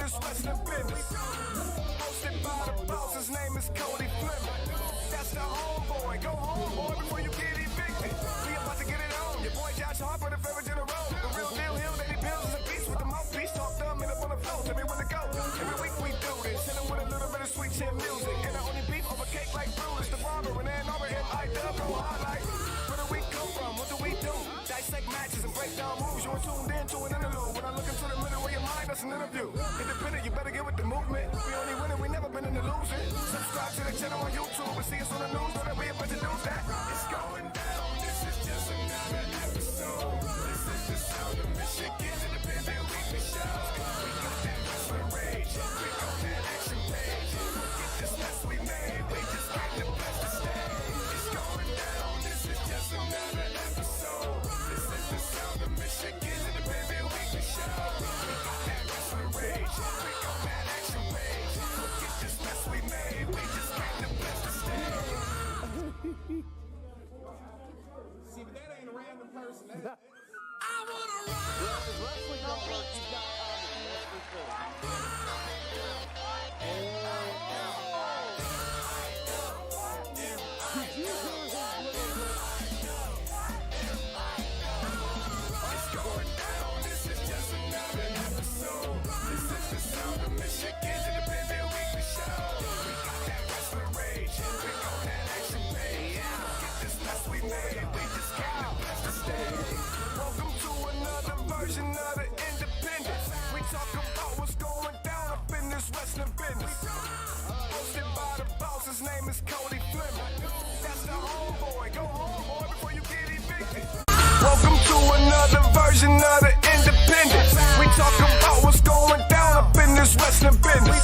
this wrestling business. Hosted by the boss, his name is Cody Fleming. That's the homeboy. Go home, boy, before you get evicted. We about to get it on. Your boy Josh Harper, the favorite in a row. The real deal, Hill, Lady Pills is a beast with the mouthpiece. Talk dumb and up on the floor. Tell me when to go. Every week we do this. Hit him with a little bit of sweet chin music. And the only beef over cake like Brutus. The barber and then over MIW. Go hard like. Where do we come from? What do we do? Dissect matches and break down moves. You're tuned in to an interlude. When I look into the middle of your mind, that's an interview. Independent, you better get with the movement. We only winning, we never been in the losing. Subscribe to the channel on YouTube and see us on the news. Know that we about to do that. It's going down. This is just another episode. This is the sound of Michigan Independent Weekly Show. We got that Rasslin Rage. We got that action page. Get this mess we made. We just came to bless the stage. It's going down. This is just another episode. This is the sound of Michigan Independent Weekly Show. We got that Rasslin Rage. We got that action page. Get this mess we made. We just came to bless the stage. See, but that ain't a random person. I wanna ride. Wrestling don't work. You got It's going down. This is just another episode. This is the sound of Michigan Independent Weekly Show. We got that Rasslin Rage. We got that action page. Get this mess we made. We just came to bless the stage. Welcome to another version of the Independence. We talk about what's going down up in this wrestling business. Hosted by the boss, his name is Cody Fleming. That's the homeboy. Go home, boy, before you get evicted. Welcome to another version of the Independence. We talk about what's going down up in this wrestling business.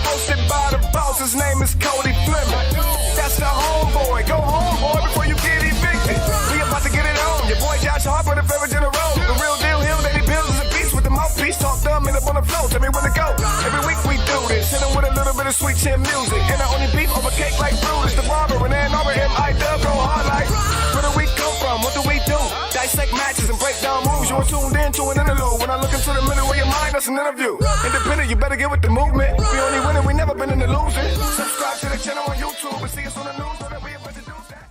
Hosted by the boss, his name is Cody Fleming. That's the homeboy. Go home, boy, before you get evicted. We about to get it on. Your boy Josh Harper, the favorite in a row. The real deal, Hill, Lady Pills is a beast with the mouthpiece. Talk dumb and up on the floor. Tell me when to go. Every week we do this. Hit him with a little bit of sweet chin music. And the only beef over cake like Brutus. The barber and then over MIW. Go hard like. Where do we come from? What do we do? Dissect matches and break down moves. You're tuned in to an interlude. When I look into the middle of your mind, that's an interview. Independent, you better get with the movement. We only winning, we never been in the losing. Subscribe to the channel on YouTube and see us on the news. Know that we about to do that.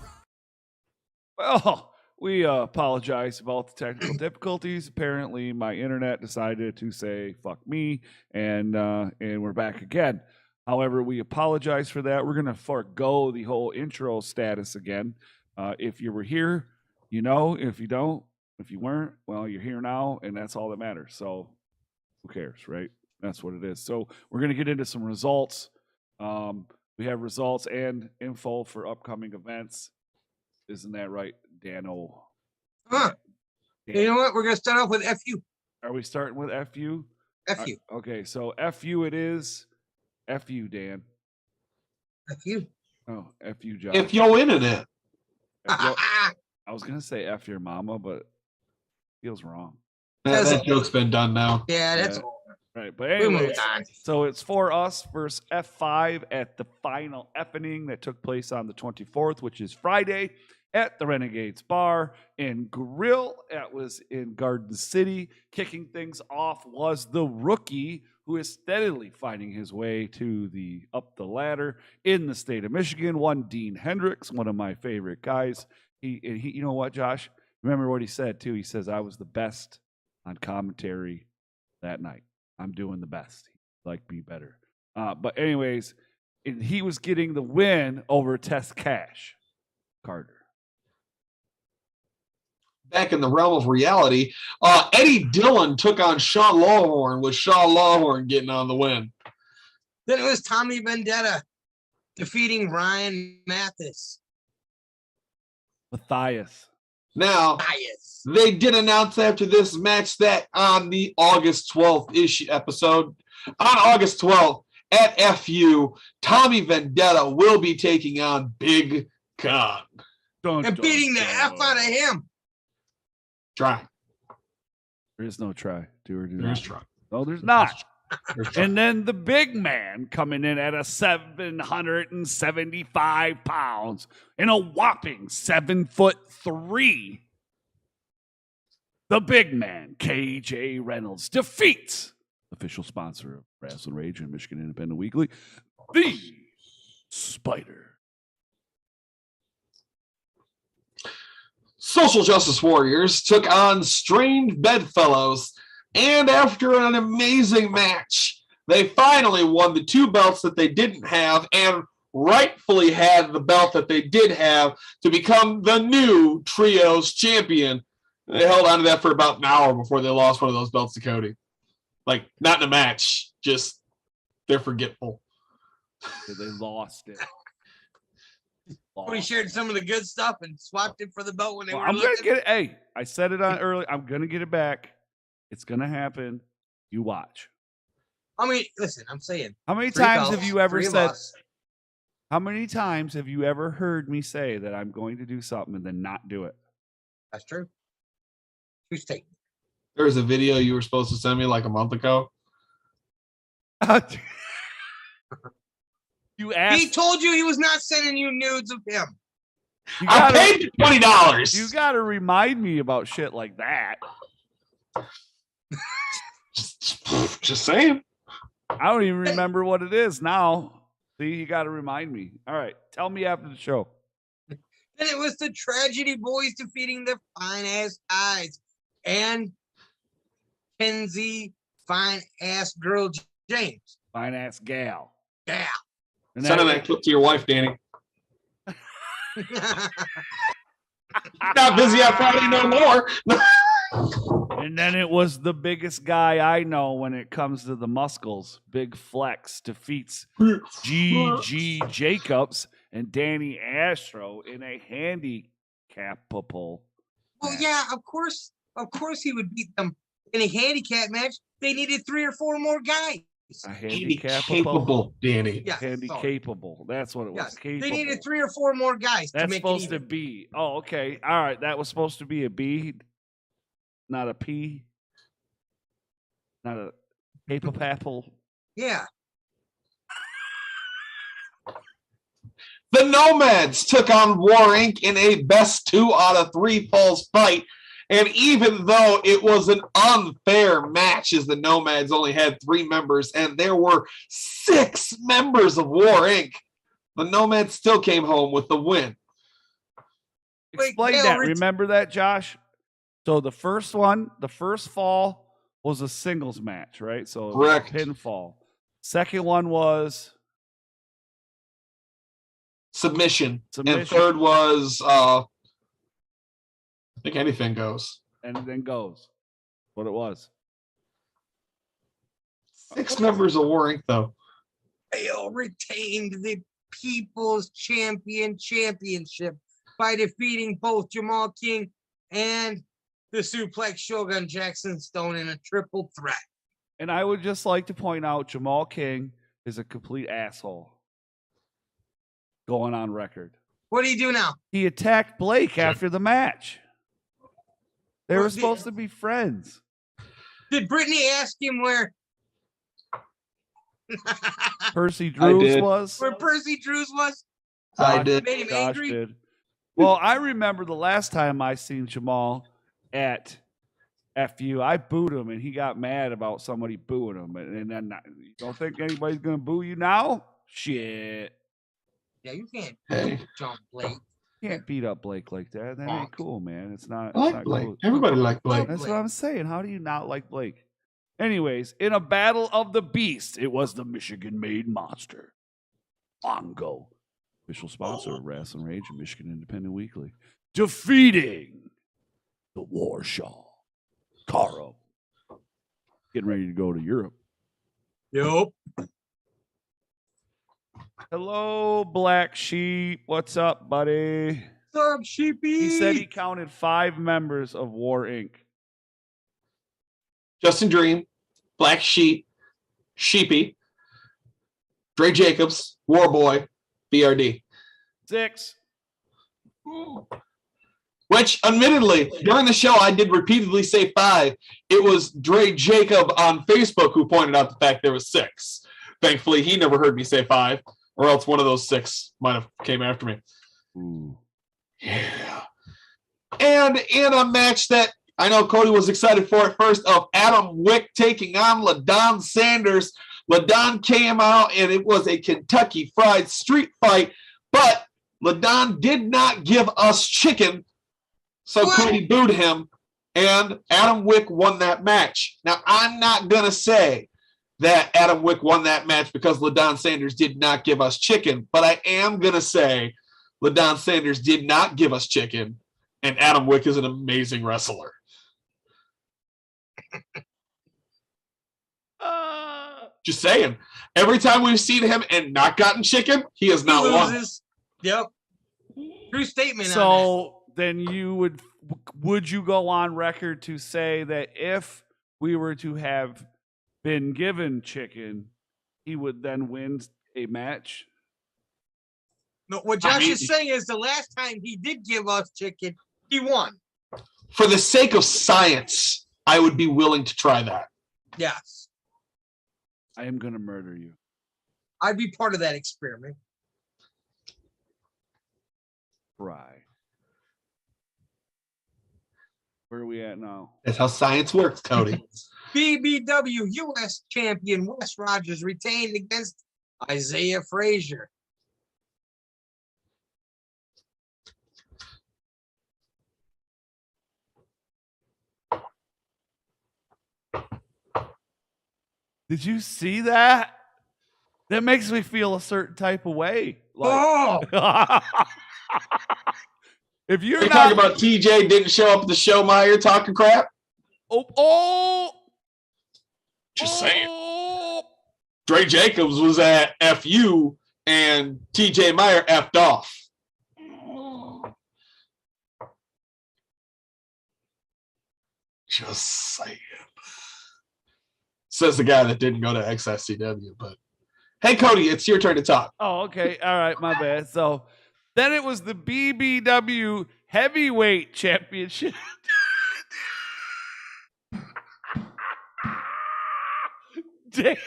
Well, we apologize about the technical difficulties. Apparently, my internet decided to say "fuck me," and we're back again. However, we apologize for that. We're gonna forego the whole intro status again. If you were here, you know. If you don't, if you weren't, well, you're here now, and that's all that matters. So, who cares, right? That's what it is. So, we're gonna get into some results. We have results and info for upcoming events. Isn't that right, Dano? Huh. You know what? We're going to start off with FU. Are we starting with FU? FU. Okay, so FU it is. FU, Dan. FU. Oh, FU, Josh. If your internet. I was going to say F your mama, but feels wrong. That joke's been done now. Yeah, that's Yeah. all. Right, but We anyway, moved on. so it's for us versus F5 at the final effing that took place on the 24th, which is Friday at the Renegades Bar and Grill. That was in Garden City. Kicking things off was the rookie who is steadily finding his way to the up the ladder in the state of Michigan. One Dean Hendricks, one of my favorite guys. He, you know what, Josh? Remember what he said too. He says, "I was the best on commentary that night. I'm doing the best. Like me better." But anyways, he was getting the win over Test Cash Carter. Back in the realm of reality, Eddie Dillon took on Sean Lawhorn, with Sean Lawhorn getting on the win. Then it was Tommy Vendetta defeating Ryan Mathis. Matthias. Now, Bias. they did announce after this match that on the August 12th episode, on August 12th at FU, Tommy Vendetta will be taking on Big Con. And beating the F out of him. Try. There is no try. Do or do There's not. try. No, there's not. There's try. And then the big man coming in at a 775 pounds and a whopping 7'3". The big man, KJ Reynolds, defeats the official sponsor of Rasslin Rage and Michigan Independent Weekly, the Spyder. Social Justice Warriors took on Strained Bedfellows, and after an amazing match, they finally won the 2 belts that they didn't have and rightfully had the belt that they did have to become the new Trios champion. They held on to that for about an hour before they lost one of those belts to Cody. Like, not in a match, just they're forgetful. They lost it. Cody shared some of the good stuff and swapped it for the belt when they were I'm looking. gonna get it. Hey, I said it on early. I'm gonna get it back. It's gonna happen. You watch. I mean, listen, I'm saying. How many 3 times belts, have you ever 3 of said? us. How many times have you ever heard me say that I'm going to do something and then not do it? That's true. Who's taking? There was a video you were supposed to send me like a month ago. You asked. He told you he was not sending you nudes of him. You I gotta, paid you $20. you gotta remind me about shit like that. Just saying. I don't even remember what it is now. See, you gotta remind me. All right, tell me after the show. And it was the Tragedy Boys defeating the Fine Ass Guys and Kenzie Fine Ass Girl James. Fine ass gal. Yeah. And Send that clip to your wife, Danny. Not busy on Friday no more. And then it was the biggest guy I know when it comes to the muscles. Big Flex defeats G.G. Jacobs and Danny Astro in a handicapable. Well, yeah, of course he would beat them in a handicap match. They needed 3 or 4 more guys. A handicapable. Capable, Danny. Yeah, Handicapable. That's what it was. yes. Capable. They needed 3 or 4 more guys to That's make supposed it to even. be. Oh, okay. All right. That was supposed to be a B, not a P. Not a capable. Yeah. The Nomads took on War Inc. in a best 2 out of 3 falls fight. And even though it was an unfair match, as the Nomads only had 3 members and there were 6 members of War Inc., the Nomads still came home with the win. Wait, Explain Dale, that. Rich- Remember that, Josh? So the first one, the first fall was a singles match, right? So it was a Correct. pinfall. Second one was Submission. Submission. And third was, I think anything goes. and then goes. What it was. 6 members of War Inc., though. Dale retained the People's Championship by defeating both Jamal King and the Suplex Shogun Jackson Stone in a triple threat. And I would just like to point out Jamal King is a complete asshole. Going on record. What do you do now? He attacked Blake after the match. They Well, were supposed to be friends. Did Brittany ask him where Percy Drews did. was. where Percy Drews was? I did. Made him Josh angry? did. Well, I remember the last time I seen Jamal at FU, I booed him and he got mad about somebody booing him. And then you don't think anybody's gonna boo you now? Shit. Yeah, you can't Hey, jump Blake. You can't beat up Blake like that. That ain't Bonk. cool, man. It's not. I It's like not Blake. cool. Everybody liked Blake. That's what I'm saying. How do you not like Blake? Anyways, in a battle of the beast, it was the Michigan-made monster, Mongo, official sponsor of Rasslin Rage and Michigan Independent Weekly, defeating the Warshaw, Caro, getting ready to go to Europe. Yup. Hello, Blacksheep. What's up, buddy? What's up, sheepy? He said he counted 5 members of War Inc. Justin Dream, Black Sheep, Sheepy, Dre Jacobs, Warboy, BRD. 6. Which, admittedly, during the show, I did repeatedly say 5. It was Dre Jacob on Facebook who pointed out the fact there was 6. Thankfully, he never heard me say 5, or else one of those 6 might have came after me. Ooh. Yeah. And in a match that I know Cody was excited for it first, of Adam Wick taking on LaDon Sanders. LaDon came out, and it was a Kentucky Fried street fight, but LaDon did not give us chicken, so What? Cody booed him, and Adam Wick won that match. Now, I'm not going to say that Adam Wick won that match because LaDon Sanders did not give us chicken, but I am going to say LaDon Sanders did not give us chicken, and Adam Wick is an amazing wrestler. Just saying. Every time we've seen him and not gotten chicken, he has not won. Loses. Yep. True statement. on So then would you go on record to say that if we were to have been given chicken, he would then win a match? that. No, what Josh is saying is the last time he did give us chicken, he won. For the sake of science, I would be willing to try that. Yes. I am going to murder you. I'd be part of that experiment. Try. Where are we at now? That's how science works, Cody. BBW U.S. champion Wes Rogers retained against Isaiah Frazier. Did you see that? That makes me feel a certain type of way. Oh, If you're You're not talking about TJ didn't show up at the show, Meyer talking crap? Just saying. Dre Jacobs was at FU and TJ Meyer effed off. Just saying. Says the guy that didn't go to XSCW, but hey, Cody, it's your turn to talk. Oh, okay. All right, my bad. So then it was the BBW Heavyweight Championship. Dan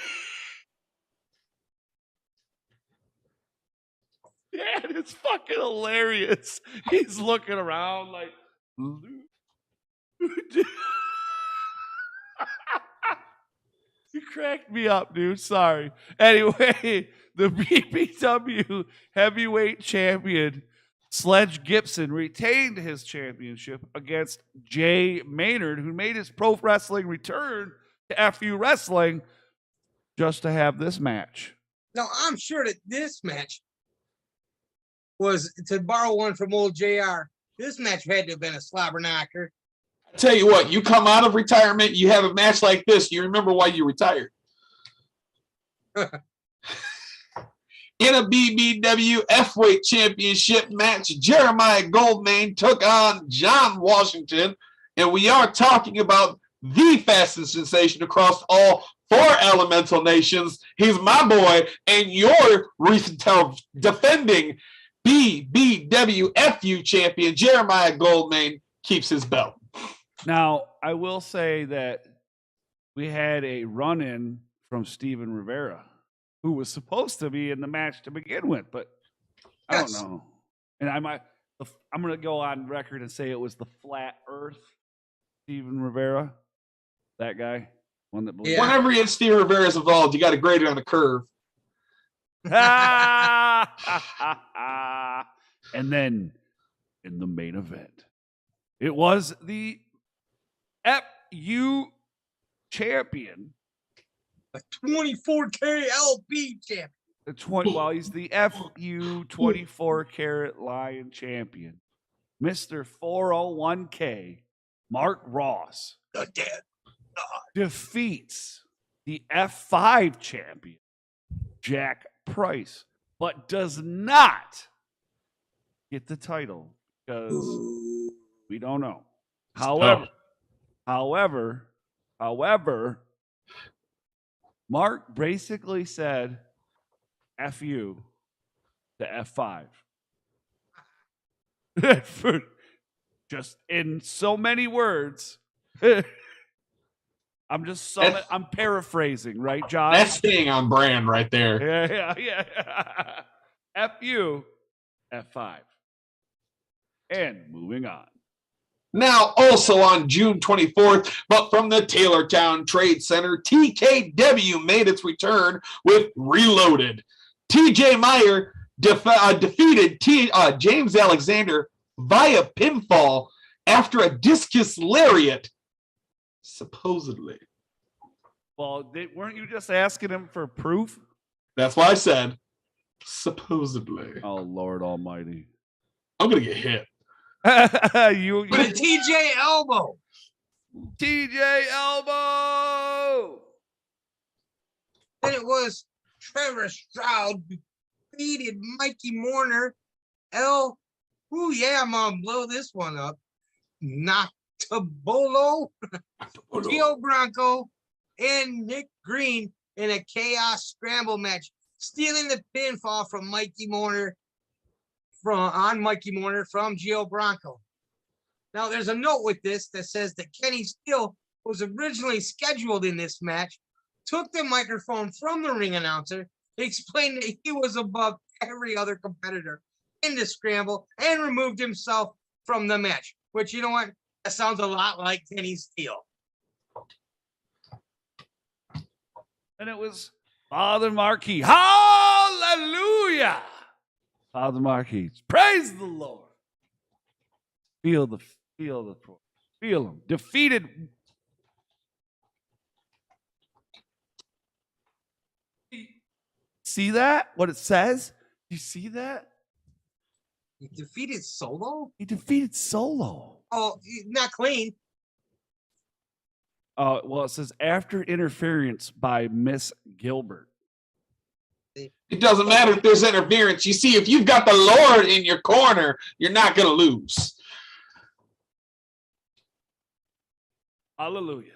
is fucking hilarious. He's looking around like, you cracked me up, dude. Sorry. Anyway, the BBW Heavyweight Champion Sledge Gibson retained his championship against Jay Maynard, who made his pro wrestling return to FU Wrestling just to have this match. now I'm sure that this match was, to borrow one from old JR, this match had to have been a slobber knocker. I tell you what, you come out of retirement, you have a match like this, you remember why you retired. In a BBW F-Weight Championship match, Jeremiah Goldmain took on John Washington, and we are talking about the fastest sensation across all 4 elemental nations. He's my boy, and your recent defending BBW FU champion, Jeremiah Goldmain, keeps his belt. Now, I will say that we had a run-in from Steven Rivera, who was supposed to be in the match to begin with, but I Yes. don't know. And I'm going to go on record and say it was the Flat Earth Steven Rivera, that guy, one that believes. Yeah. Whenever it's Steve Rivera's involved, you got to grade it on a curve. And then in the main event, it was the FU champion. A 24K LP champion. He's the FU 24 karat lion champion, Mr. 401k, Mark Ross, The dead. defeats the F5 champion, Jack Price, but does not get the title because we don't know. However, Mark basically said F you to F5. Just in so many words. I'm paraphrasing, right, Josh? That's staying on brand right there. Yeah. F you, F5. And moving on. Now, also on June 24th, but from the Taylortown Trade Center, TKW made its return with Reloaded. TJ Meyer defeated James Alexander via pinfall after a discus lariat, supposedly. Well, weren't you just asking him for proof? That's why I said supposedly. Oh, Lord Almighty. I'm going to get hit. you With a TJ elbow. TJ elbow. Then it was Trevor Stroud defeated Mikey Mourner. I'm gonna blow this one up. Noctabolo, Gio Bronco, and Nick Green in a chaos scramble match, stealing the pinfall from Mikey Mourner from Gio Bronco. Now, there's a note with this that says that Kenny Steele was originally scheduled in this match, took the microphone from the ring announcer, explained that he was above every other competitor in the scramble, and removed himself from the match. Which, you know what? That sounds a lot like Kenny Steele. And it was Father Marquis. Hallelujah! Father Marquis. Praise the Lord. Feel him. Defeated. See that? What it says? You see that? He defeated Solo? He defeated Solo. Oh, not clean. Well, it says after interference by Miss Gilbert. It doesn't matter if there's interference. You see, if you've got the Lord in your corner, you're not going to lose. Hallelujah.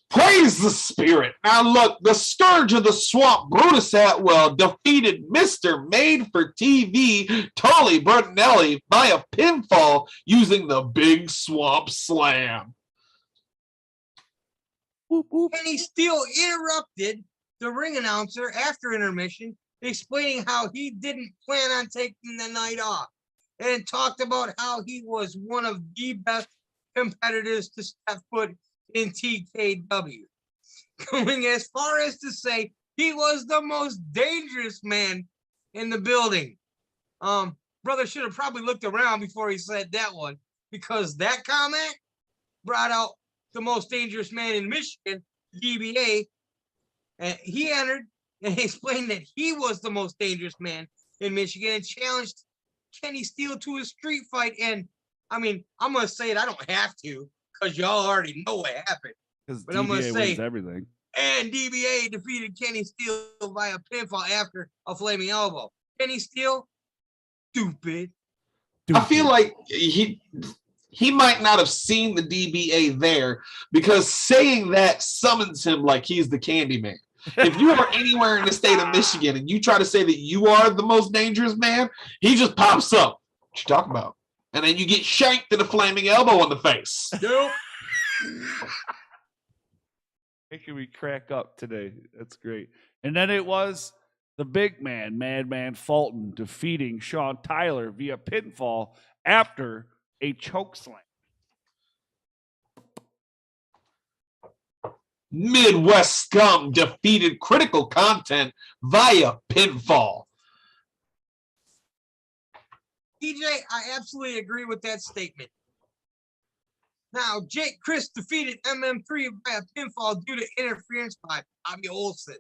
Praise the Spirit. Now look, the Scourge of the Swamp, Brutus Atwell, defeated Mr. Made for TV, Tully Bertinelli, by a pinfall using the Big Swamp Slam. Whoop, whoop. Kenny Steele interrupted the ring announcer after intermission, explaining how he didn't plan on taking the night off, and talked about how he was one of the best competitors to step foot in TKW, going as far as to say he was the most dangerous man in the building. Brother should have probably looked around before he said that one, because that comment brought out the most dangerous man in Michigan, DBA, and he entered and explained that he was the most dangerous man in Michigan and challenged Kenny Steele to a street fight. And I mean, I'm gonna say it, I don't have to, because y'all already know what happened. But I'm gonna say wins everything. And DBA defeated Kenny Steele via pinfall after a flaming elbow. Kenny Steele, stupid. I feel like he might not have seen the DBA there, because saying that summons him like he's the Candyman. If you are anywhere in the state of Michigan and you try to say that you are the most dangerous man, he just pops up. What you talking about? And then you get shanked in a flaming elbow in the face. Nope. Making me crack up today. That's great. And then it was the big man, Madman Fulton, defeating Sean Tyler via pinfall after a chokeslam. Midwest Scum defeated Critical Content via pinfall. TJ, I absolutely agree with that statement. Now, Jake Chris defeated MM3 by a pinfall due to interference by Bobby Olson.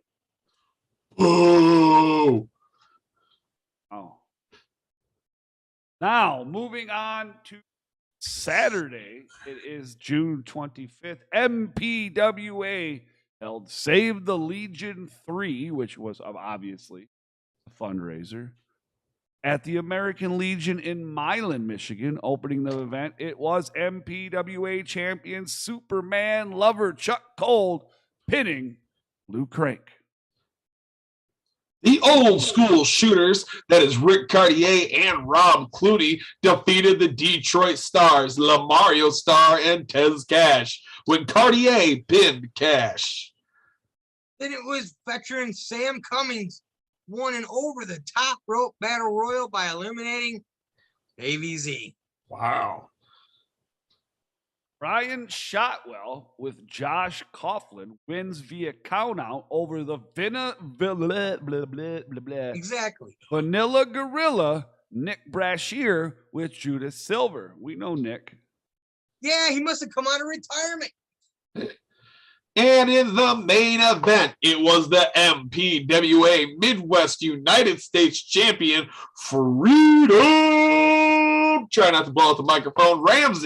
Ooh. Oh. Now, moving on to Saturday, it is June 25th. MPWA held Save the Legion 3, which was obviously a fundraiser, at the American Legion in Milan, Michigan. Opening the event, it was MPWA champion Superman lover Chuck Cold pinning Lou Crank. The old school shooters, that is Rick Cartier and Rob Clooney, defeated the Detroit Stars, Lamario Star and Tez Cash, when Cartier pinned Cash. Then it was veteran Sam Cummings won an over-the-top rope battle royal by eliminating AVZ. Wow. Brian Shotwell with Josh Coughlin wins via countout over the Exactly. Vanilla Gorilla Nick Brashear with Judas Silver. We know Nick. Yeah, he must have come out of retirement. And in the main event, it was the MPWA Midwest United States Champion, Freedom. Try not to blow out the microphone. Ramsey